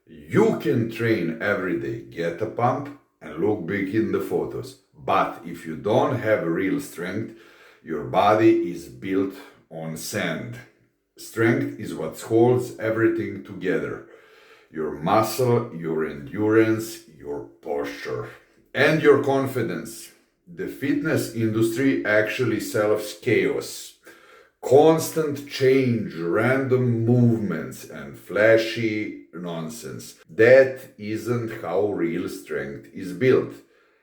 You can train every day, get a pump, and look big in the photos. But if you don't have real strength, your body is built on sand. Strength is what holds everything together. Your muscle, your endurance, your posture, and your confidence. The fitness industry actually sells chaos, constant change, random movements, and flashy nonsense. That isn't how real strength is built.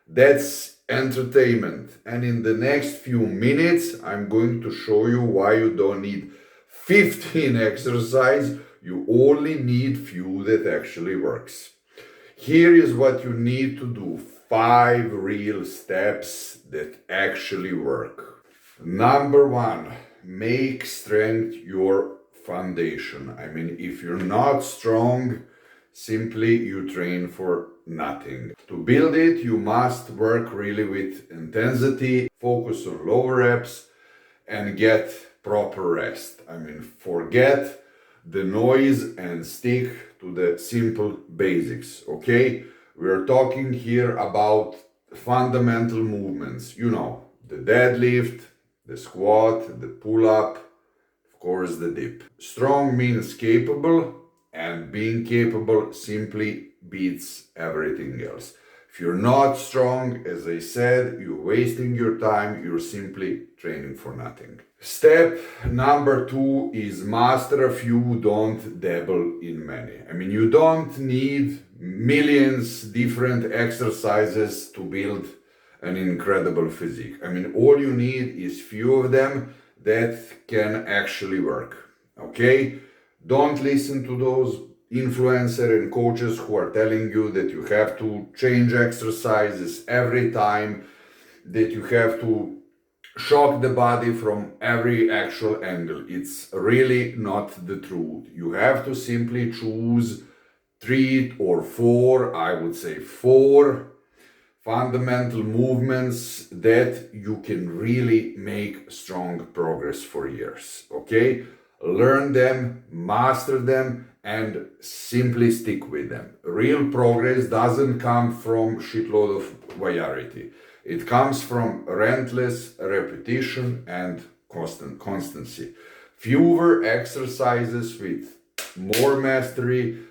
That's entertainment. And in the next few minutes, I'm going to show you why you don't need 15 exercises. You only need few that actually works. Here is what you need to do. 5 real steps that actually work. Number 1, make strength your foundation. I mean, if you're not strong, simply you train for nothing. To build it, you must work really with intensity, focus on lower reps, and get proper rest. I mean, forget the noise and stick to the simple basics, okay? We're talking here about fundamental movements, the deadlift, the squat, the pull-up, of course the dip. Strong means capable, and being capable simply beats everything else. If you're not strong, as I said, you're wasting your time, you're simply training for nothing. Step number 2 is master a few, don't dabble in many. I mean, you don't need millions different exercises to build an incredible physique. I mean, all you need is few of them that can actually work, okay? Don't listen to those influencers and coaches who are telling you that you have to change exercises every time, that you have to shock the body from every actual angle. It's really not the truth. You have to simply choose 3 or 4, I would say 4 fundamental movements that you can really make strong progress for years, okay? Learn them, master them, and simply stick with them. Real progress doesn't come from shitload of variety. It comes from relentless repetition and constancy. Fewer exercises with more mastery.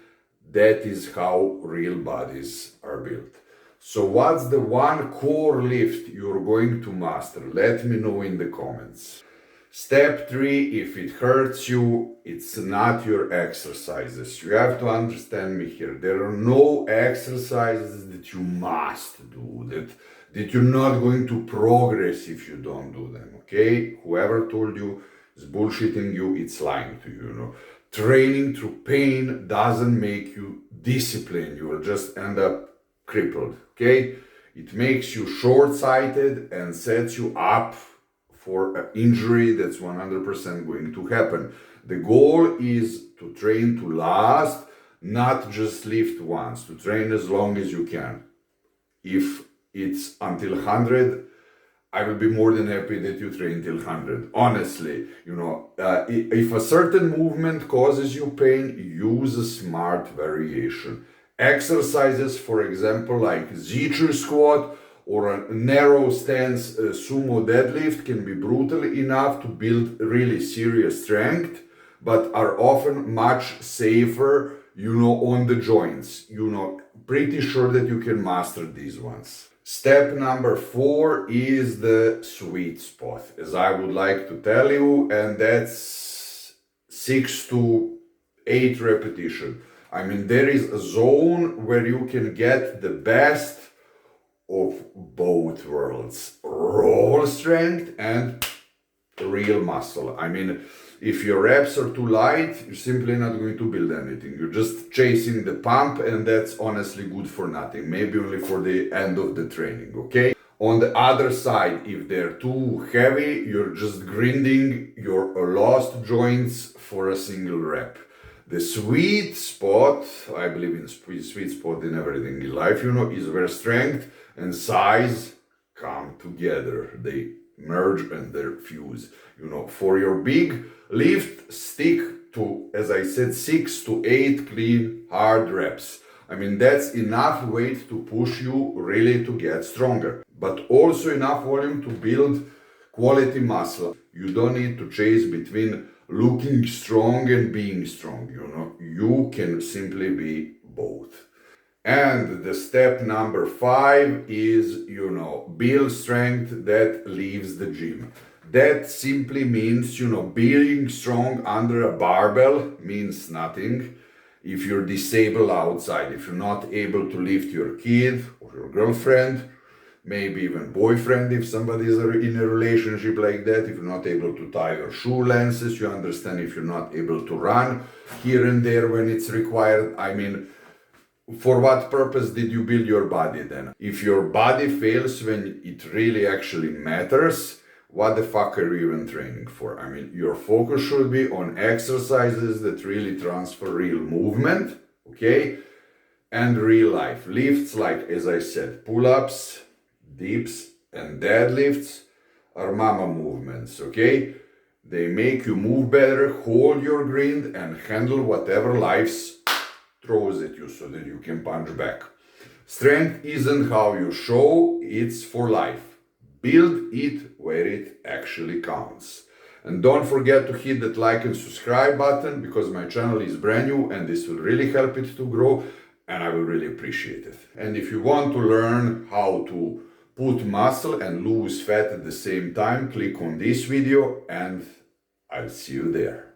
That is how real bodies are built. So what's the one core lift you're going to master? Let me know in the comments. Step 3, if it hurts you, it's not your exercises. You have to understand me here. There are no exercises that you must do, that you're not going to progress if you don't do them, okay? Whoever told you is bullshitting you, it's lying to you, Training through pain doesn't make you disciplined. You will just end up crippled, okay? It makes you short-sighted and sets you up for an injury that's 100% going to happen. The goal is to train to last, not just lift once, to train as long as you can. If it's until 100, I will be more than happy that you train till 100. Honestly, if a certain movement causes you pain, use a smart variation. Exercises, for example, like Z-tree squat or a narrow stance sumo deadlift can be brutal enough to build really serious strength, but are often much safer, on the joints. Pretty sure that you can master these ones. Step number 4 is the sweet spot, as I would like to tell you, and that's 6 to 8 repetition. I mean, there is a zone where you can get the best of both worlds, raw strength and real muscle. I mean, if your reps are too light, you're simply not going to build anything. You're just chasing the pump, and that's honestly good for nothing. Maybe only for the end of the training, okay? On the other side, if they're too heavy, you're just grinding your lost joints for a single rep. The sweet spot, I believe in sweet spot in everything in life, is where strength and size come together. They merge and they fuse. For your big lift, stick to, as I said, 6 to 8 clean hard reps. I mean, that's enough weight to push you really to get stronger, but also enough volume to build quality muscle. You don't need to chase between looking strong and being strong, You can simply be both. And the step number 5 is, build strength that leaves the gym. That simply means, being strong under a barbell means nothing if you're disabled outside, if you're not able to lift your kid or your girlfriend, maybe even boyfriend if somebody is in a relationship like that, if you're not able to tie your shoe laces, you understand, if you're not able to run here and there when it's required. I mean, for what purpose did you build your body then? If your body fails when it really actually matters, what the fuck are you even training for? I mean, your focus should be on exercises that really transfer real movement, okay? And real life. Lifts like, as I said, pull-ups, dips, and deadlifts are mama movements, okay? They make you move better, hold your grind, and handle whatever life's throws at you so that you can punch back. Strength isn't how you show, it's for life. Build it where it actually counts. And don't forget to hit that like and subscribe button because my channel is brand new and this will really help it to grow and I will really appreciate it. And if you want to learn how to put muscle and lose fat at the same time, click on this video and I'll see you there.